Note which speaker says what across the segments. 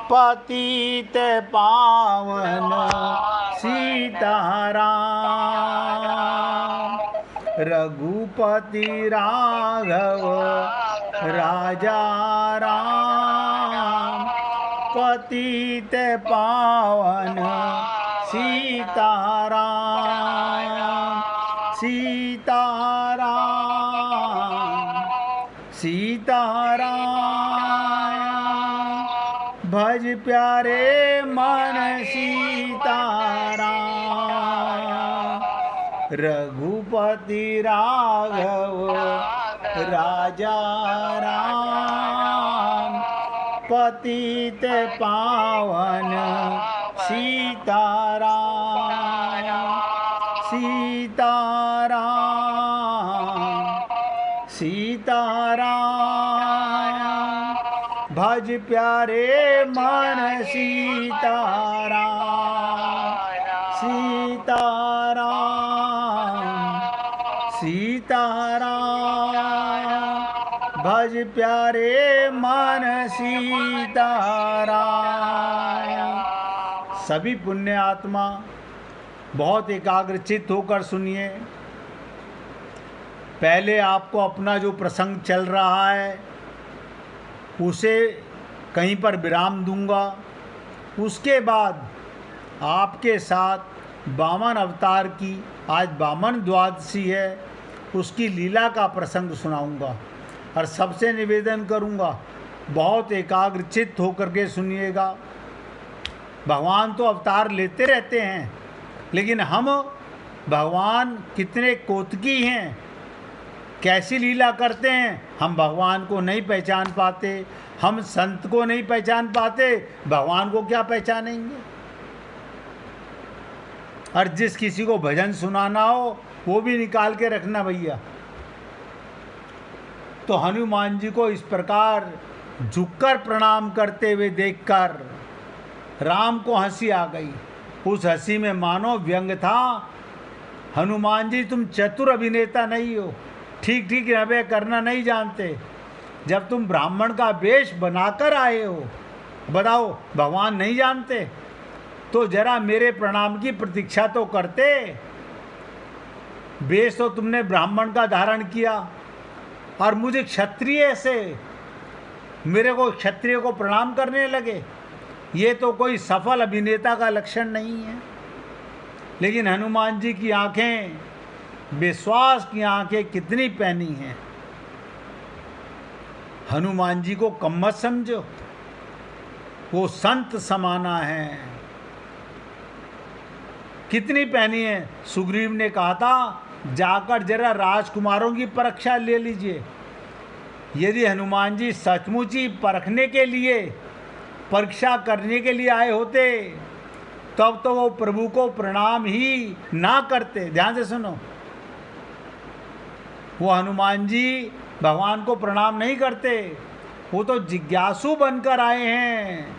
Speaker 1: पतित पावन सीताराम। रघुपति राघव राजा राम, पतित पावन सीताराम। सीताराम सीताराम, भज प्यारे मन सीताराम। रघुपति राघव राजा राम, पतित पावन सीताराम। सीताराम सीताराम, भज प्यारे मन सीताराम। सीताराम सीताराम, भज प्यारे मन सीताराम। सभी पुण्य आत्मा बहुत एकाग्रचित्त होकर सुनिए। पहले आपको अपना जो प्रसंग चल रहा है उसे कहीं पर विराम दूंगा। उसके बाद आपके साथ वामन अवतार की, आज वामन द्वादशी है, उसकी लीला का प्रसंग सुनाऊंगा। और सबसे निवेदन करूंगा बहुत एकाग्रचित्त होकर के सुनिएगा। भगवान तो अवतार लेते रहते हैं, लेकिन हम भगवान कितने कोतकी हैं, कैसी लीला करते हैं, हम भगवान को नहीं पहचान पाते। हम संत को नहीं पहचान पाते, भगवान को क्या पहचानेंगे। और जिस किसी को भजन सुनाना हो वो भी निकाल के रखना भैया। तो हनुमान जी को इस प्रकार झुककर प्रणाम करते हुए देखकर राम को हंसी आ गई। उस हंसी में मानो व्यंग था, हनुमान जी तुम चतुर अभिनेता नहीं हो, ठीक ठीक अभिनय करना नहीं जानते। जब तुम ब्राह्मण का वेश बनाकर आए हो, बताओ भगवान नहीं जानते तो जरा मेरे प्रणाम की प्रतीक्षा तो करते। वेश तो तुमने ब्राह्मण का धारण किया और मुझे क्षत्रिय से, मेरे को क्षत्रिय को प्रणाम करने लगे। ये तो कोई सफल अभिनेता का लक्षण नहीं है। लेकिन हनुमान जी की आंखें, विश्वास की आंखें कितनी पैनी हैं। हनुमान जी को कम मत समझो, वो संत समाना है। कितनी पैनी है। सुग्रीव ने कहा था जाकर जरा राजकुमारों की परीक्षा ले लीजिए। यदि हनुमान जी सचमुच ही परखने के लिए, परीक्षा करने के लिए आए होते तब तो वो प्रभु को प्रणाम ही ना करते। ध्यान से सुनो, वो हनुमान जी भगवान को प्रणाम नहीं करते, वो तो जिज्ञासु बनकर आए हैं,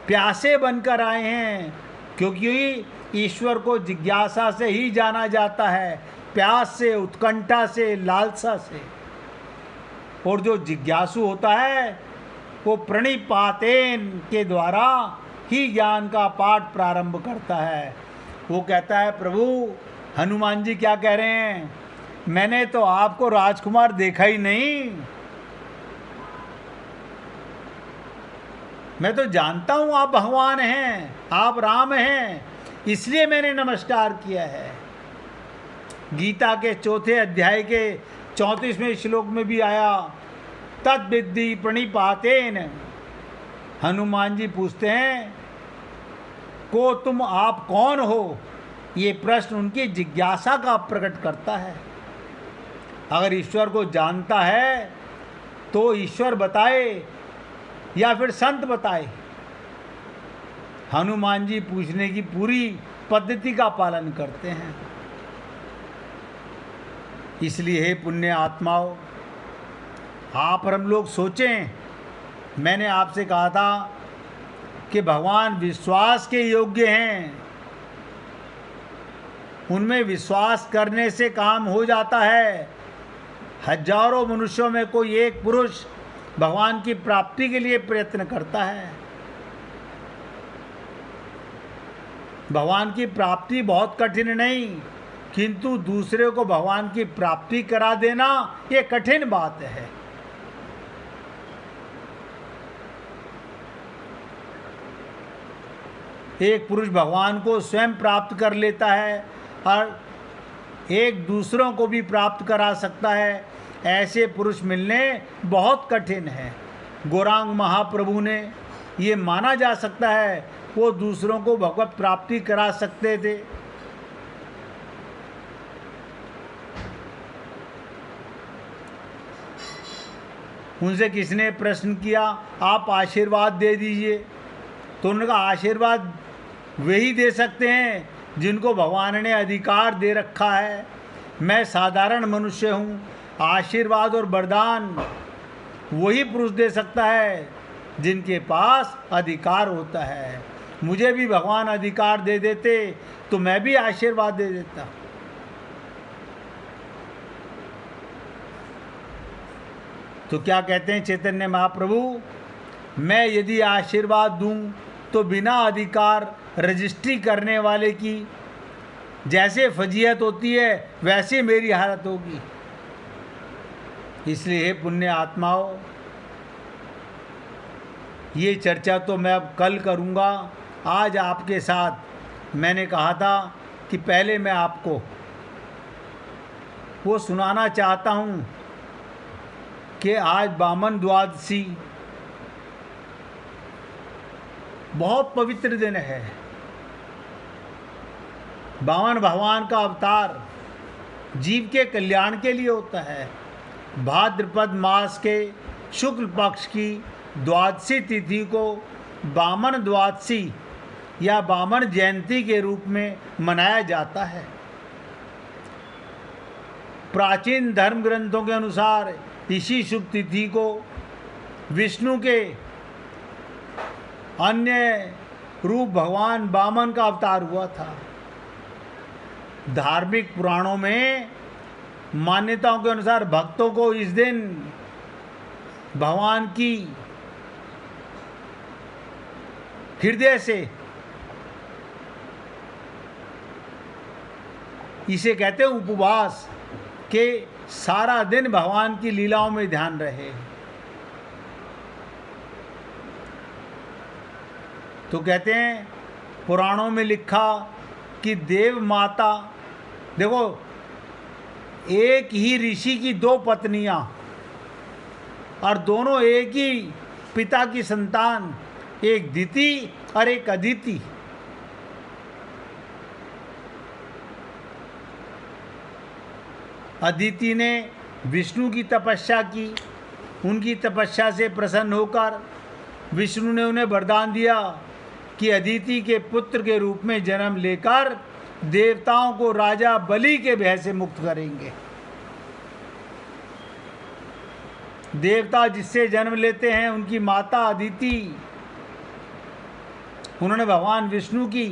Speaker 1: प्यासे बनकर आए हैं। क्योंकि ईश्वर को जिज्ञासा से ही जाना जाता है, प्यास से, उत्कंठा से, लालसा से। और जो जिज्ञासु होता है वो प्रणिपातेन के द्वारा ही ज्ञान का पाठ प्रारंभ करता है। वो कहता है प्रभु हनुमान जी क्या कह रहे हैं, मैंने तो आपको राजकुमार देखा ही नहीं, मैं तो जानता हूं आप भगवान हैं, आप राम हैं, इसलिए मैंने नमस्कार किया है। गीता के चौथे अध्याय के 34वें श्लोक में भी आया, तद्विद्धि प्रणिपातेन। हनुमान जी पूछते हैं को तुम आप कौन हो, ये प्रश्न उनकी जिज्ञासा का प्रकट करता है। अगर ईश्वर को जानता है तो ईश्वर बताए या फिर संत बताए। हनुमान जी पूछने की पूरी पद्धति का पालन करते हैं। इसलिए हे पुण्य आत्माओं, आप और हम लोग सोचें, मैंने आपसे कहा था कि भगवान विश्वास के योग्य हैं, उनमें विश्वास करने से काम हो जाता है। हजारों मनुष्यों में कोई एक पुरुष भगवान की प्राप्ति के लिए प्रयत्न करता है। भगवान की प्राप्ति बहुत कठिन नहीं, किंतु दूसरे को भगवान की प्राप्ति करा देना ये कठिन बात है। एक पुरुष भगवान को स्वयं प्राप्त कर लेता है और एक दूसरों को भी प्राप्त करा सकता है, ऐसे पुरुष मिलने बहुत कठिन है। गौरांग महाप्रभु ने ये माना जा सकता है वो दूसरों को भगवत प्राप्ति करा सकते थे। उनसे किसी ने प्रश्न किया, आप आशीर्वाद दे दीजिए। तो उन्होंने कहा, आशीर्वाद वही दे सकते हैं जिनको भगवान ने अधिकार दे रखा है। मैं साधारण मनुष्य हूँ, आशीर्वाद और वरदान वही पुरुष दे सकता है जिनके पास अधिकार होता है। मुझे भी भगवान अधिकार दे देते तो मैं भी आशीर्वाद दे देता। तो क्या कहते हैं चैतन्य महाप्रभु, मैं यदि आशीर्वाद दूं तो बिना अधिकार रजिस्ट्री करने वाले की जैसे फजीहत होती है वैसे मेरी हालत होगी। इसलिए हे पुण्य आत्माओं, ये चर्चा तो मैं अब कल करूँगा। आज आपके साथ मैंने कहा था कि पहले मैं आपको वो सुनाना चाहता हूँ कि आज वामन द्वादशी बहुत पवित्र दिन है। वामन भगवान का अवतार जीव के कल्याण के लिए होता है। भाद्रपद मास के शुक्ल पक्ष की द्वादशी तिथि को वामन द्वादशी या वामन जयंती के रूप में मनाया जाता है। प्राचीन धर्म ग्रंथों के अनुसार इसी शुभ तिथि को विष्णु के अन्य रूप भगवान वामन का अवतार हुआ था। धार्मिक पुराणों में मान्यताओं के अनुसार भक्तों को इस दिन भगवान की हृदय से, इसे कहते हैं उपवास, के सारा दिन भगवान की लीलाओं में ध्यान रहे। तो कहते हैं पुराणों में लिखा कि देव माता, देखो एक ही ऋषि की दो पत्नियां और दोनों एक ही पिता की संतान, एक दिति और एक अदिति। अदिति ने विष्णु की तपस्या की। उनकी तपस्या से प्रसन्न होकर विष्णु ने उन्हें वरदान दिया कि अदिति के पुत्र के रूप में जन्म लेकर देवताओं को राजा बलि के भय से मुक्त करेंगे। देवता जिससे जन्म लेते हैं उनकी माता अदिति, उन्होंने भगवान विष्णु की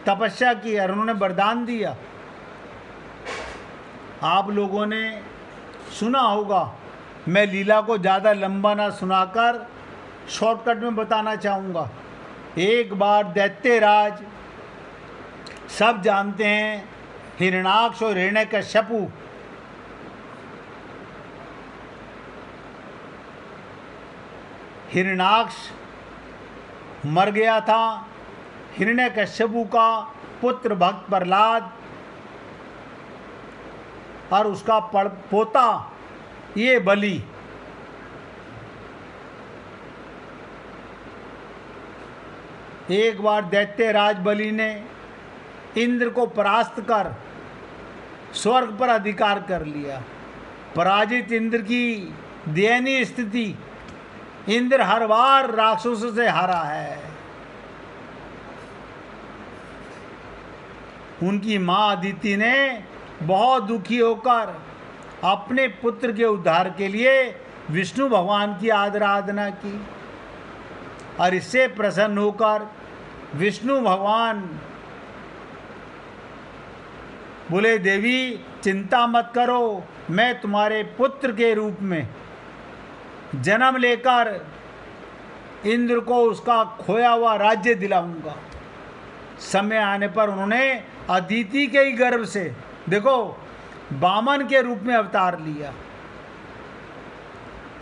Speaker 1: तपस्या की और उन्होंने वरदान दिया। आप लोगों ने सुना होगा, मैं लीला को ज़्यादा लंबा ना सुनाकर शॉर्टकट में बताना चाहूँगा। एक बार दैत्यराज, सब जानते हैं, हिरण्याक्ष और हिरण्यकश्यपु हिरण्याक्ष मर गया था। हिरण्यकश्यपु का पुत्र भक्त प्रहलाद और उसका पोता ये बलि, एक बार दैत्यराज बलि ने इंद्र को परास्त कर स्वर्ग पर अधिकार कर लिया। पराजित इंद्र की दयनीय स्थिति, इंद्र हर बार राक्षसों से हारा है। उनकी मां अदिति ने बहुत दुखी होकर अपने पुत्र के उद्धार के लिए विष्णु भगवान की आराधना की और इससे प्रसन्न होकर विष्णु भगवान बोले, देवी चिंता मत करो, मैं तुम्हारे पुत्र के रूप में जन्म लेकर इंद्र को उसका खोया हुआ राज्य दिलाऊंगा। समय आने पर उन्होंने अदिति के ही गर्भ से, देखो, वामन के रूप में अवतार लिया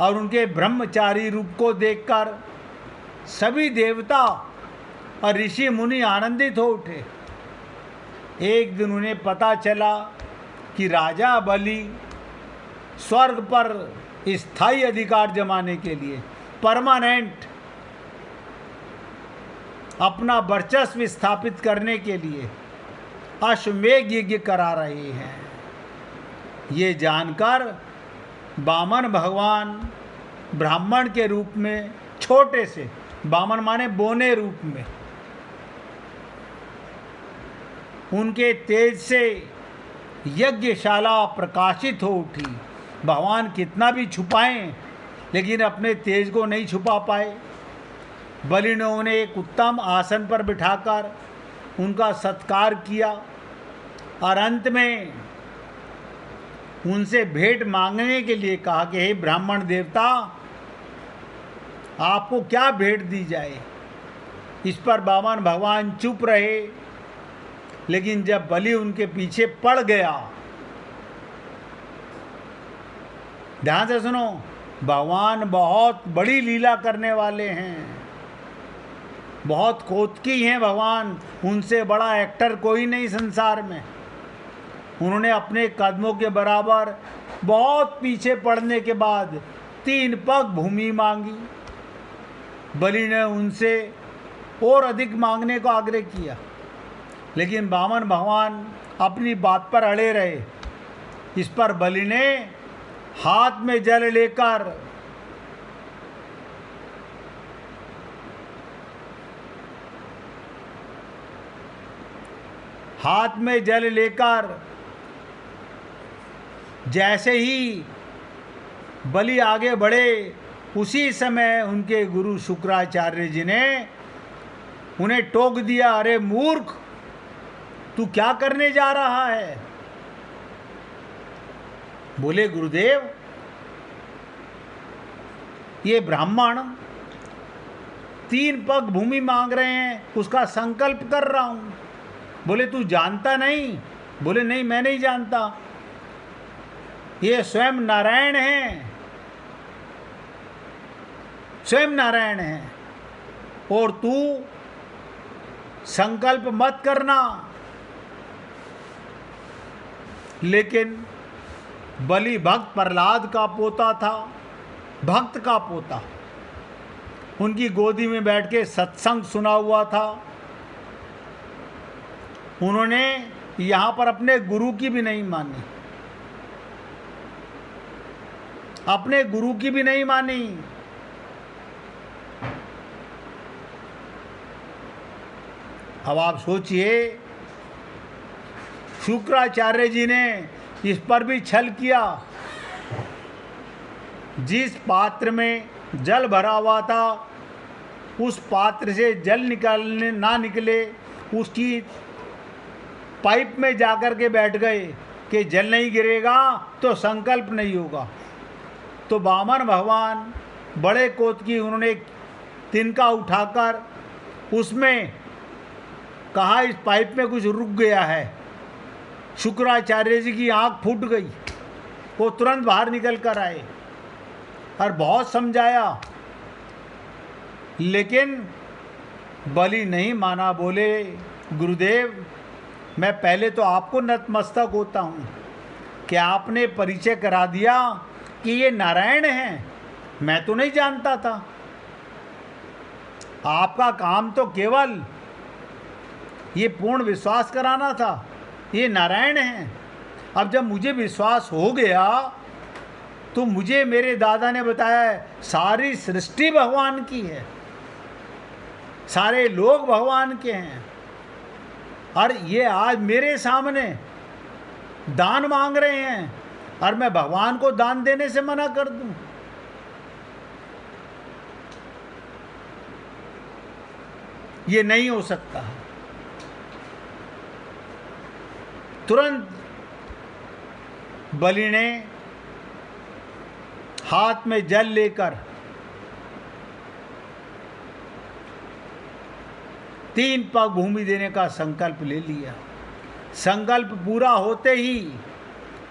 Speaker 1: और उनके ब्रह्मचारी रूप को देखकर सभी देवता और ऋषि मुनि आनंदित हो उठे। एक दिन उन्हें पता चला कि राजा बलि स्वर्ग पर स्थायी अधिकार जमाने के लिए, परमानेंट अपना वर्चस्व स्थापित करने के लिए अश्वमेध यज्ञ करा रहे हैं। ये जानकर वामन भगवान ब्राह्मण के रूप में, छोटे से, वामन माने बोने रूप में, उनके तेज से यज्ञशाला प्रकाशित हो उठी। भगवान कितना भी छुपाएं लेकिन अपने तेज को नहीं छुपा पाए। बलि ने उन्हें एक उत्तम आसन पर बिठाकर उनका सत्कार किया और अंत में उनसे भेंट मांगने के लिए कहा कि हे ब्राह्मण देवता, आपको क्या भेंट दी जाए। इस पर वामन भगवान चुप रहे, लेकिन जब बलि उनके पीछे पड़ गया, ध्यान से सुनो, भगवान बहुत बड़ी लीला करने वाले हैं, बहुत कोतकी हैं भगवान, उनसे बड़ा एक्टर कोई नहीं संसार में। उन्होंने अपने कदमों के बराबर बहुत पीछे पड़ने के बाद 3 पग भूमि मांगी। बलि ने उनसे और अधिक मांगने को आग्रह किया, लेकिन वामन भगवान अपनी बात पर अड़े रहे। इस पर बलि ने हाथ में जल लेकर जैसे ही बलि आगे बढ़े, उसी समय उनके गुरु शुक्राचार्य जी ने उन्हें टोक दिया, अरे मूर्ख, तू क्या करने जा रहा है। बोले, गुरुदेव, ये ब्राह्मण 3 पग भूमि मांग रहे हैं, उसका संकल्प कर रहा हूं। बोले, तू जानता नहीं। बोले, नहीं, मैं नहीं जानता, ये स्वयं नारायण हैं, स्वयं नारायण हैं, और तू संकल्प मत करना। लेकिन बलि भक्त प्रहलाद का पोता था, भक्त का पोता, उनकी गोदी में बैठ के सत्संग सुना हुआ था। उन्होंने यहाँ पर अपने गुरु की भी नहीं मानी, अपने गुरु की भी नहीं मानी। अब आप सोचिए, शुक्राचार्य जी ने इस पर भी छल किया। जिस पात्र में जल भरा हुआ था, उस पात्र से जल निकालने ना निकले, उसकी पाइप में जाकर के बैठ गए कि जल नहीं गिरेगा तो संकल्प नहीं होगा। तो वामन भगवान बड़े कोतकी, उन्होंने तिनका उठाकर उसमें कहा, इस पाइप में कुछ रुक गया है। शुक्राचार्य जी की आंख फूट गई, वो तुरंत बाहर निकल कर आए और बहुत समझाया, लेकिन बलि नहीं माना। बोले, गुरुदेव, मैं पहले तो आपको नतमस्तक होता हूँ कि आपने परिचय करा दिया कि ये नारायण हैं, मैं तो नहीं जानता था। आपका काम तो केवल ये पूर्ण विश्वास कराना था, ये नारायण हैं। अब जब मुझे विश्वास हो गया तो मुझे मेरे दादा ने बताया, सारी सृष्टि भगवान की है, सारे लोग भगवान के हैं, और ये आज मेरे सामने दान मांग रहे हैं और मैं भगवान को दान देने से मना कर दूं। ये नहीं हो सकता। तुरंत बलि ने हाथ में जल लेकर 3 पग भूमि देने का संकल्प ले लिया। संकल्प पूरा होते ही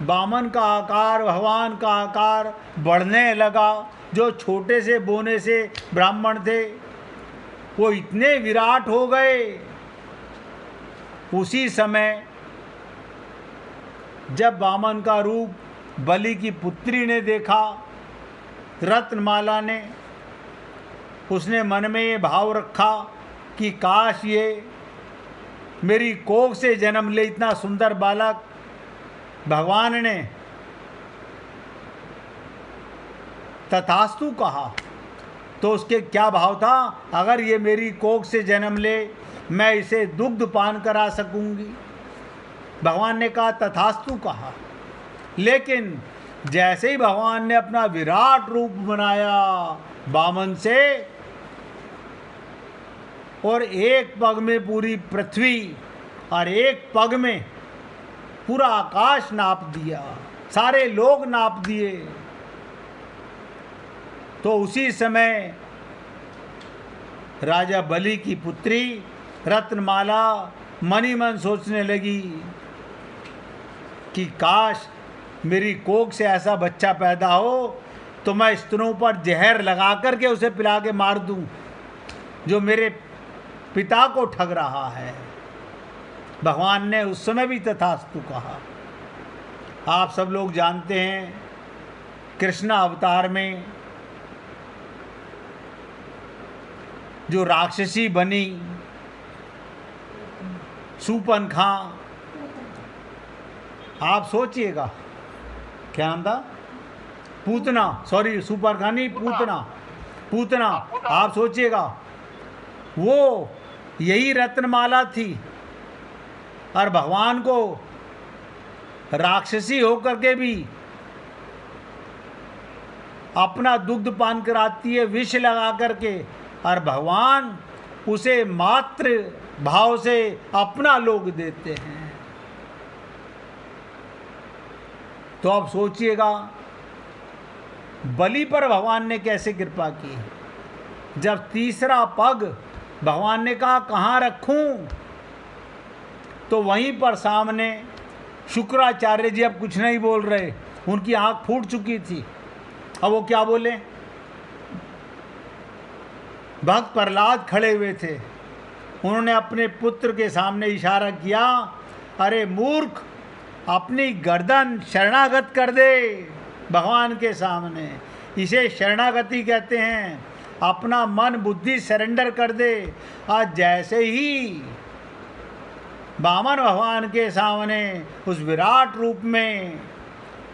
Speaker 1: वामन का आकार, भगवान का आकार बढ़ने लगा। जो छोटे से बोने से ब्राह्मण थे वो इतने विराट हो गए। उसी समय जब वामन का रूप बलि की पुत्री ने देखा, रत्नमाला ने, उसने मन में ये भाव रखा कि काश ये मेरी कोख से जन्म ले। इतना सुंदर बालक भगवान ने तथास्तु कहा तो उसके क्या भाव था, अगर ये मेरी कोख से जन्म ले मैं इसे दुग्ध पान करा सकूंगी। भगवान ने कहा तथास्तु कहा। लेकिन जैसे ही भगवान ने अपना विराट रूप बनाया वामन से, और एक पग में पूरी पृथ्वी और एक पग में पूरा आकाश नाप दिया, सारे लोग नाप दिए, तो उसी समय राजा बलि की पुत्री रत्नमाला मनी मन सोचने लगी कि काश मेरी कोख से ऐसा बच्चा पैदा हो तो मैं स्तनों पर जहर लगा करके उसे पिला के मार दूं जो मेरे पिता को ठग रहा है। भगवान ने उस समय भी तथास्तु कहा। आप सब लोग जानते हैं कृष्ण अवतार में जो राक्षसी बनी शूर्पणखा, आप सोचिएगा क्या नाम था, पूतना, सॉरी शूर्पणखा नहीं, पूतना। आप सोचिएगा वो यही रत्नमाला थी और भगवान को राक्षसी होकर के भी अपना दुग्ध पान कराती है विष लगा करके, और भगवान उसे मातृ भाव से अपना लोग देते हैं। तो अब सोचिएगा बलि पर भगवान ने कैसे कृपा की। जब तीसरा पग भगवान ने कहा कहाँ रखूं, तो वहीं पर सामने शुक्राचार्य जी अब कुछ नहीं बोल रहे, उनकी आंख फूट चुकी थी। अब वो क्या बोले, भक्त प्रहलाद खड़े हुए थे, उन्होंने अपने पुत्र के सामने इशारा किया, अरे मूर्ख अपनी गर्दन शरणागत कर दे भगवान के सामने। इसे शरणागति कहते हैं, अपना मन बुद्धि सरेंडर कर दे। आज जैसे ही वामन भगवान के सामने उस विराट रूप में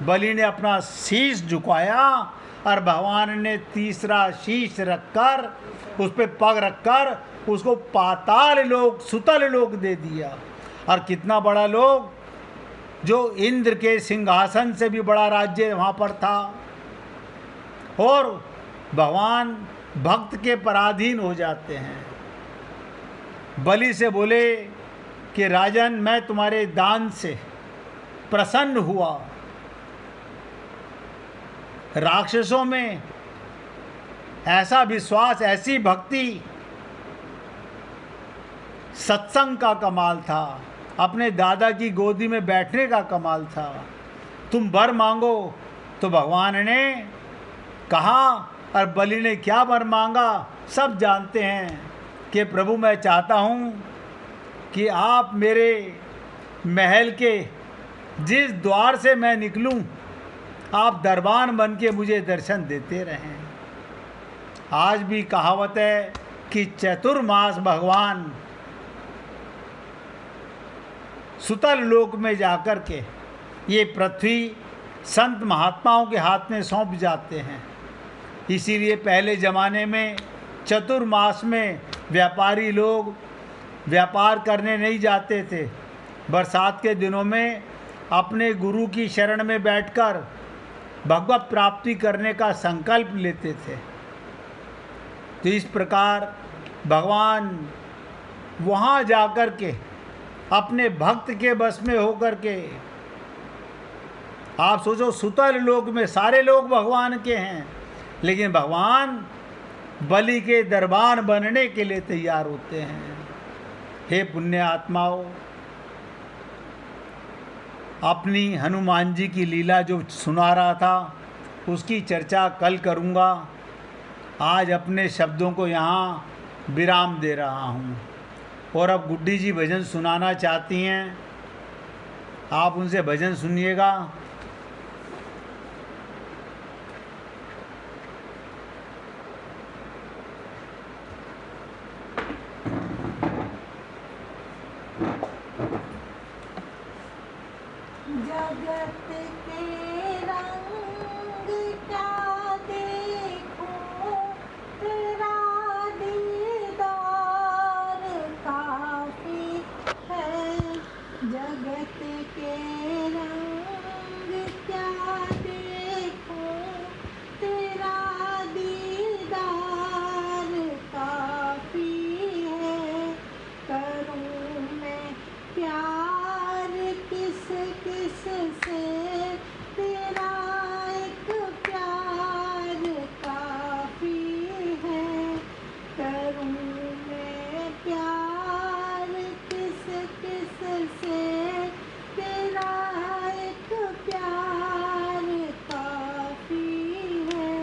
Speaker 1: बलि ने अपना शीश झुकाया और भगवान ने तीसरा शीश रखकर उस पर पग रखकर उसको पाताल लोक, सुतल लोक दे दिया। और कितना बड़ा लोक, जो इंद्र के सिंहासन से भी बड़ा राज्य वहाँ पर था। और भगवान भक्त के पराधीन हो जाते हैं। बलि से बोले कि राजन मैं तुम्हारे दान से प्रसन्न हुआ। राक्षसों में ऐसा विश्वास, ऐसी भक्ति, सत्संग का कमाल था, अपने दादा की गोदी में बैठने का कमाल था। तुम वर मांगो तो भगवान ने कहा, और बलि ने क्या वर मांगा सब जानते हैं कि प्रभु मैं चाहता हूँ कि आप मेरे महल के जिस द्वार से मैं निकलूं आप दरबान बन के मुझे दर्शन देते रहें। आज भी कहावत है कि चतुर्मास भगवान सुतल लोक में जाकर के ये पृथ्वी संत महात्माओं के हाथ में सौंप जाते हैं। इसीलिए पहले ज़माने में चतुर्मास में व्यापारी लोग व्यापार करने नहीं जाते थे। बरसात के दिनों में अपने गुरु की शरण में बैठकर भगवत प्राप्ति करने का संकल्प लेते थे। तो इस प्रकार भगवान वहाँ जाकर के अपने भक्त के बस में होकर के आप सोचो सुतल लोक में सारे लोग भगवान के हैं, लेकिन भगवान बलि के दरबार बनने के लिए तैयार होते हैं। हे पुण्य आत्माओं, अपनी हनुमान जी की लीला जो सुना रहा था उसकी चर्चा कल करूँगा। आज अपने शब्दों को यहाँ विराम दे रहा हूँ। और अब गुड्डी जी भजन सुनाना चाहती हैं, आप उनसे भजन सुनिएगा।
Speaker 2: जगत के रंग क्या देखूं, तेरा दीदार काफी है। जगत के रंग क्या देखूं, तेरा दीदार काफी है। करूं मैं प्यार किस किस से, तेरा एक प्यार काफी है। करूं मैं प्यार किस किस से, तेरा एक प्यार काफी है।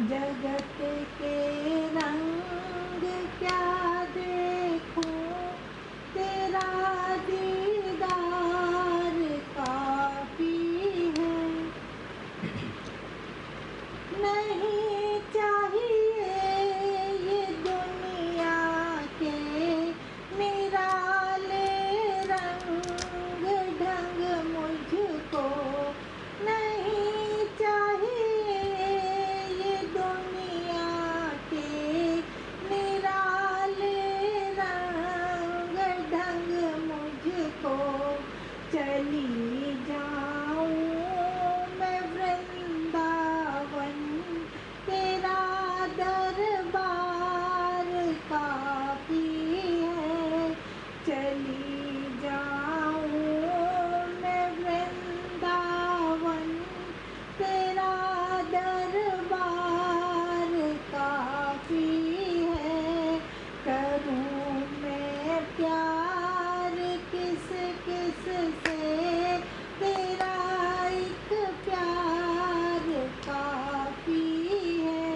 Speaker 2: जगत के रंग क्या देखूं, तेरा दीदार काफी है। नहीं चाहिए ये दुनिया के निराले रंग ढंग मुझको। नहीं चाहिए ये दुनिया के निराले रंग ढंग मुझको। चली जाऊं मैं वृंदावन, तेरा दरबार काफी है। चली जाऊं मैं वृंदावन, तेरा दरबार काफी है। करूं मैं प्यार किस किस से, तेरा एक प्यार काफी है।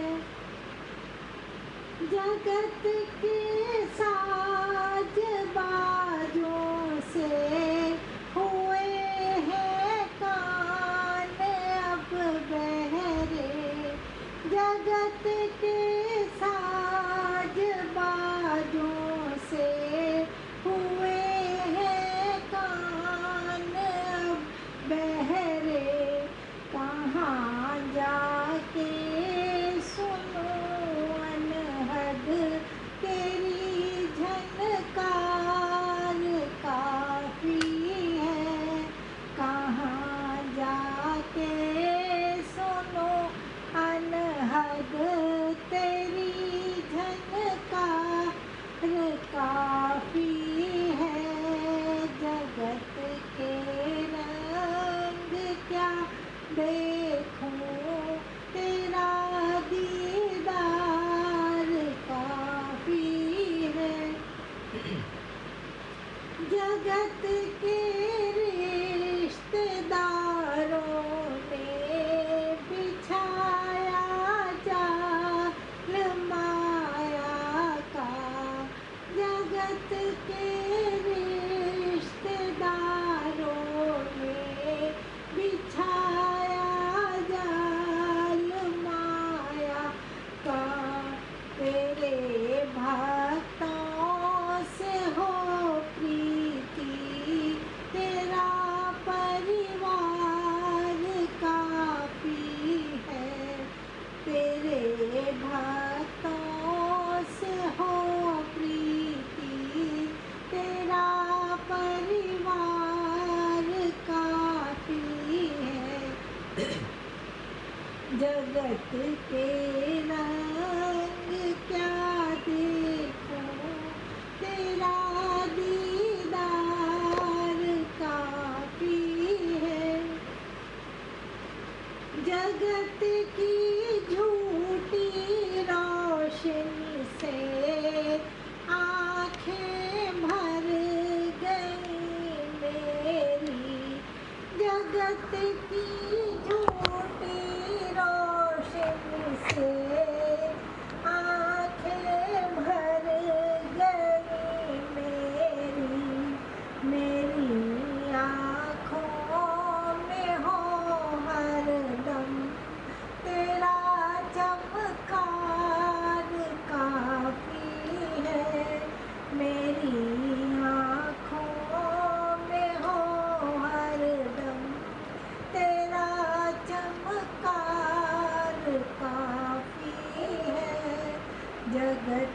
Speaker 2: जगत के साज बाजों से हुए हैं कान अब बहरे। जगत के साज बाजों से हुए हैं कान अब बहरे। कहाँ जाके सुनूं अनहद तेरी झनकार काफी है। कहाँ जाके सुनूं अनहद तेरी झनकार काफी है। जगत के रंग क्या देखूं, तेरा दीदार काफी है। जगत के रिश्तेदारों ने बिछाया जाल माया का। जगत के रिश्तेदारों ने बिछाया जाल माया का। तेरे भक्तों से हो प्रीति, तेरा परिवार काफी है। तेरे भक्तों से हो प्रीति, तेरा परिवार काफी है। जगत के रंग क्या देखूं, तेरा दीदार काफी है।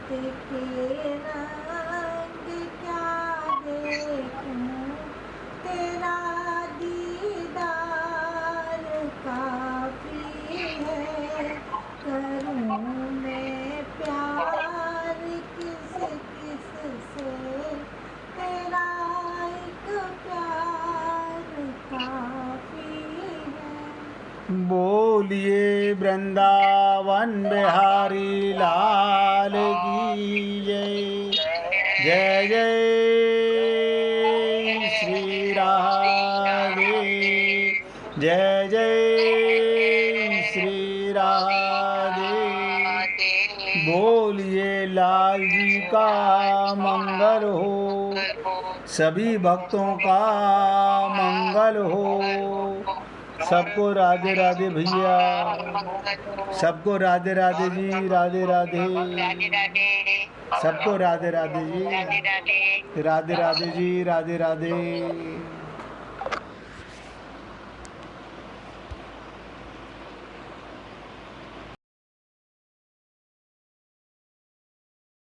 Speaker 2: के रंग क्या देखूं, तेरा दीदार काफी है। करूं मैं प्यार किस किस से, तेरा एक प्यार काफी है।
Speaker 1: बोलिए वृंदावन बिहारी लाल की जय। जय जय श्री राधे, जय जय श्री राधे। बोलिए लाल जी का मंगल हो, सभी भक्तों का मंगल हो। सबको राधे राधे भैया, सबको राधे राधे जी, राधे राधे। सबको राधे राधे जी, राधे राधे जी, राधे राधे।